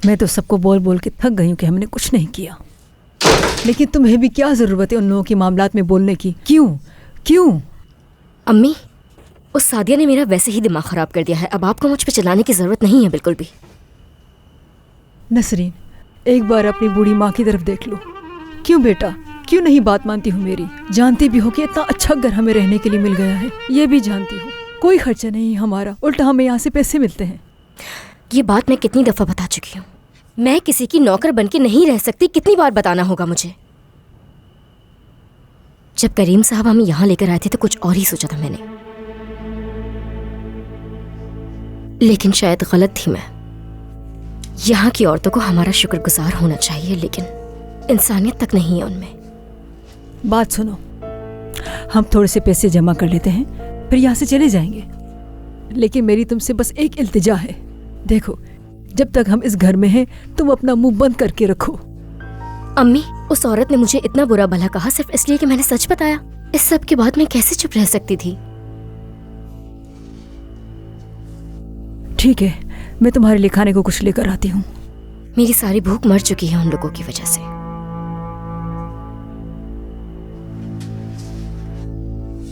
मैं तो सबको बोल बोल के थक गई हूँ कि हमने कुछ नहीं किया, लेकिन तुम्हें भी क्या ज़रूरत है उन लोगों के मामलात में बोलने की? क्यों क्यों? अम्मी, उस सादिया ने मेरा वैसे ही दिमाग ख़राब कर दिया है। अब आपको मुझ पे चलाने की ज़रूरत नहीं है बिल्कुल भी। नसरीन, एक बार अपनी बूढ़ी माँ की तरफ देख लो। क्यों बेटा, क्यों नहीं बात मानती हो मेरी? जानती भी हो कि इतना अच्छा घर हमें रहने के लिए मिल गया है, ये भी जानती हो कोई खर्चा नहीं हमारा, उल्टा हमें यहाँ से पैसे मिलते हैं। ये बात मैं कितनी दफ़ा बता चुकी हूँ। मैं किसी की नौकर बन के नहीं रह सकती, कितनी बार बताना होगा मुझे? जब करीम साहब हमें यहाँ लेकर आए थे तो कुछ और ही सोचा था मैंने, लेकिन शायद गलत थी मैं। यहाँ की औरतों को हमारा शुक्रगुजार होना चाहिए, लेकिन इंसानियत तक नहीं है उनमें। बात सुनो, हम थोड़े से पैसे जमा कर लेते हैं, फिर यहाँ से चले जाएंगे। लेकिन मेरी तुमसे बस एक इल्तिजा है, देखो जब तक हम इस घर में हैं तुम अपना मुंह बंद करके रखो। अम्मी, उस औरत ने मुझे इतना बुरा भला कहा सिर्फ इसलिए कि मैंने सच बताया। इस सब के बाद मैं कैसे चुप रह सकती थी? ठीक है, मैं तुम्हारे लिए खाने को कुछ लेकर आती हूँ। मेरी सारी भूख मर चुकी है उन लोगों की वजह से।